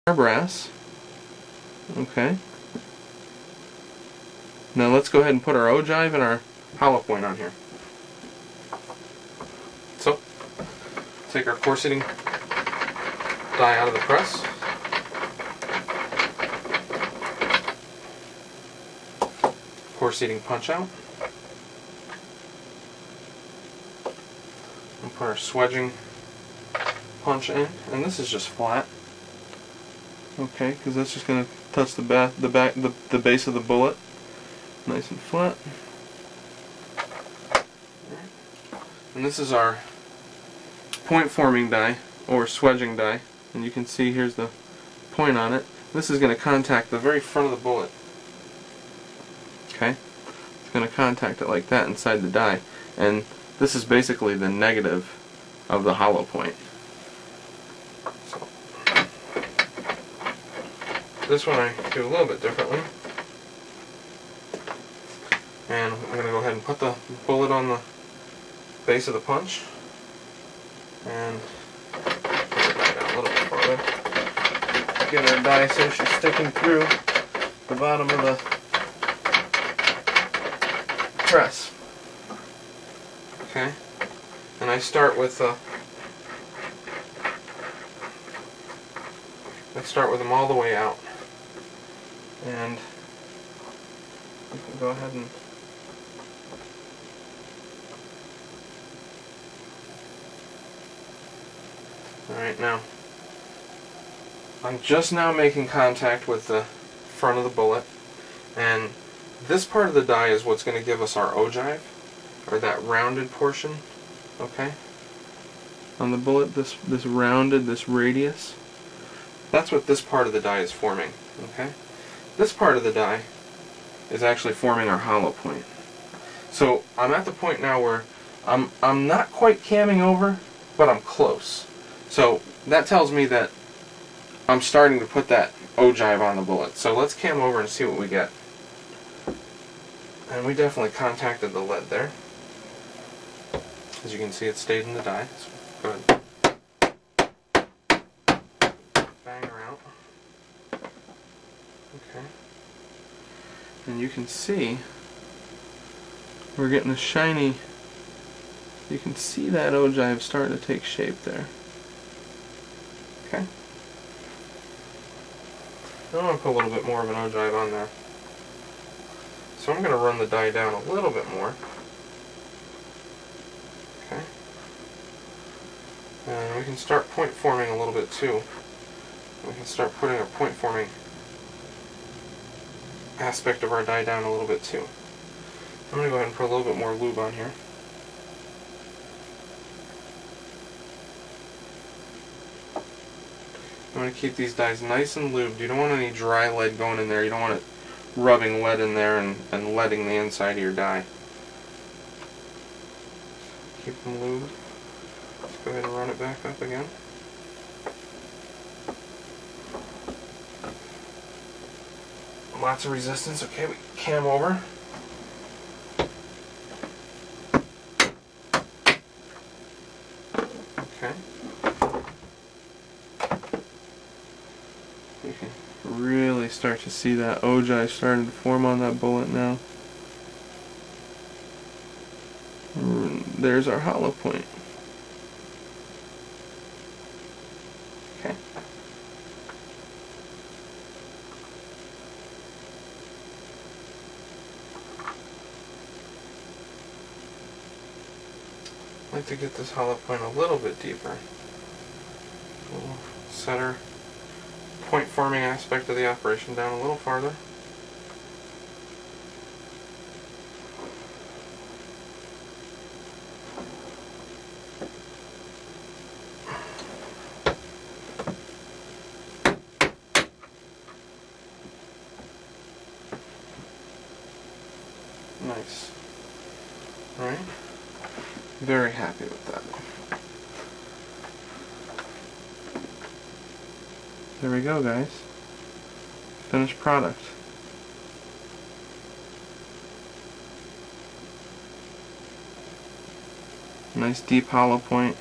our brass. Okay. Now let's go ahead and put our ogive and our hollow point on here. So, take our core seating die out of the press. Core seating punch out. And put our swedging punch in, and this is just flat. Okay, because that's just going to touch the base of the bullet, nice and flat. And this is our point forming die or swedging die, and you can see here's the point on it. This is going to contact the very front of the bullet. Okay, it's going to contact it like that inside the die, and this is basically the negative of the hollow point. So, this one I do a little bit differently, and I'm going to go ahead and put the bullet on the base of the punch, and put it back down a little bit farther. Get our die so she's sticking through the bottom of the press. Okay, and I start with them all the way out, and you can go ahead and alright, now I'm just now making contact with the front of the bullet, and this part of the die is what's going to give us our ogive, or that rounded portion, okay? On the bullet, this rounded, this radius, that's what this part of the die is forming, okay? This part of the die is actually forming our hollow point. So I'm at the point now where I'm not quite camming over, but I'm close. So that tells me that I'm starting to put that ogive on the bullet. So let's cam over and see what we get. And we definitely contacted the lead there. As you can see, it stayed in the die. So go ahead. Bang her out. Okay. And you can see we're getting a shiny, you can see that ogive starting to take shape there. Okay. Now I'm going to put a little bit more of an ogive on there. So I'm going to run the die down a little bit more. Okay. And we can start point forming a little bit too. We can start putting our point forming aspect of our die down a little bit too. I'm going to go ahead and put a little bit more lube on here. I'm going to keep these dies nice and lubed. You don't want any dry lead going in there. You don't want it rubbing lead in there and leading the inside of your die. Keep them lubed. Let's go ahead and run it back up again. Lots of resistance. Okay, we cam over. Okay. You can really start to see that ogive starting to form on that bullet now. There's our hollow point. Okay. I'd like to get this hollow point a little bit deeper. We'll set our point forming aspect of the operation down a little farther. Nice. Alright. Very happy with that. There we go, guys. Finished product. Nice deep hollow point.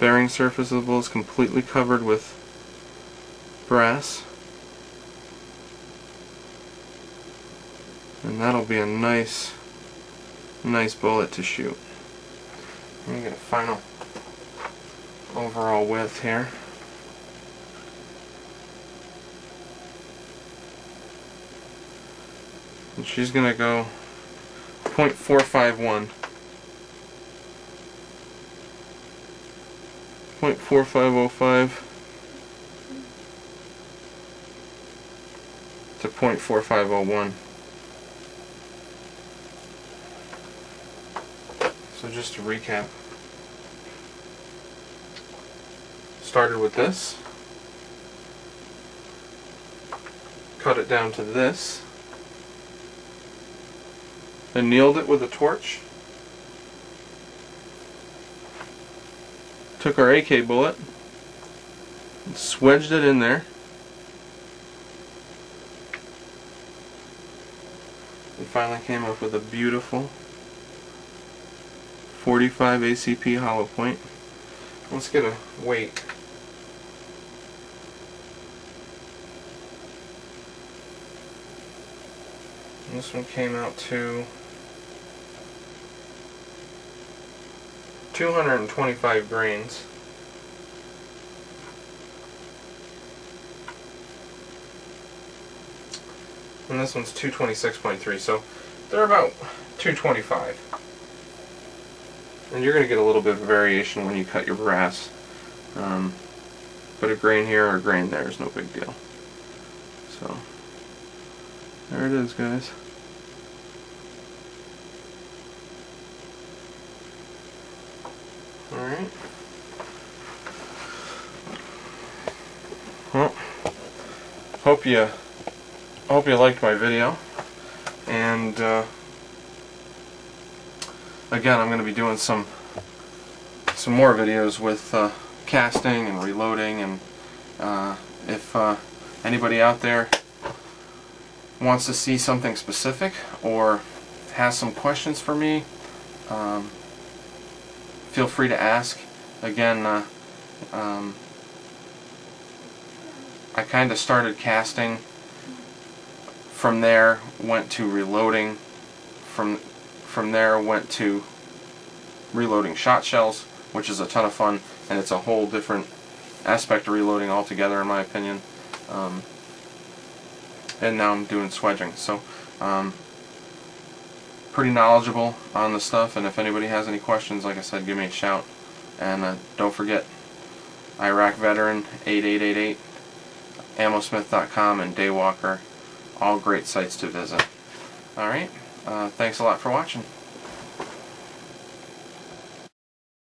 bearing surface of the bullet is completely covered with brass. And that'll be a nice bullet to shoot. Let me get a final overall width here. And she's going to go .451. 0.4505 to 0.4501. So just to recap, started with this, cut it down to this, annealed it with a torch, took our AK bullet and swedged it in there, and finally came up with a beautiful 45 ACP hollow point. Let's get a weight. And this one came out to 225 grains. And this one's 226.3, so they're about 225. And you're going to get a little bit of variation when you cut your brass. But a grain here or a grain there is no big deal. So, there it is, guys. Alright. Well, hope you liked my video. And again, I'm going to be doing some more videos with casting and reloading, and if anybody out there wants to see something specific or has some questions for me, feel free to ask. Again, I kind of started casting, from there went to reloading, from there went to reloading shot shells, which is a ton of fun, and it's a whole different aspect of reloading altogether, in my opinion. And now I'm doing swedging, so pretty knowledgeable on the stuff. And if anybody has any questions, like I said, give me a shout. And don't forget, Iraq Veteran 8888, AmmoSmith.com, and Daywalker, all great sites to visit. Alright, thanks a lot for watching.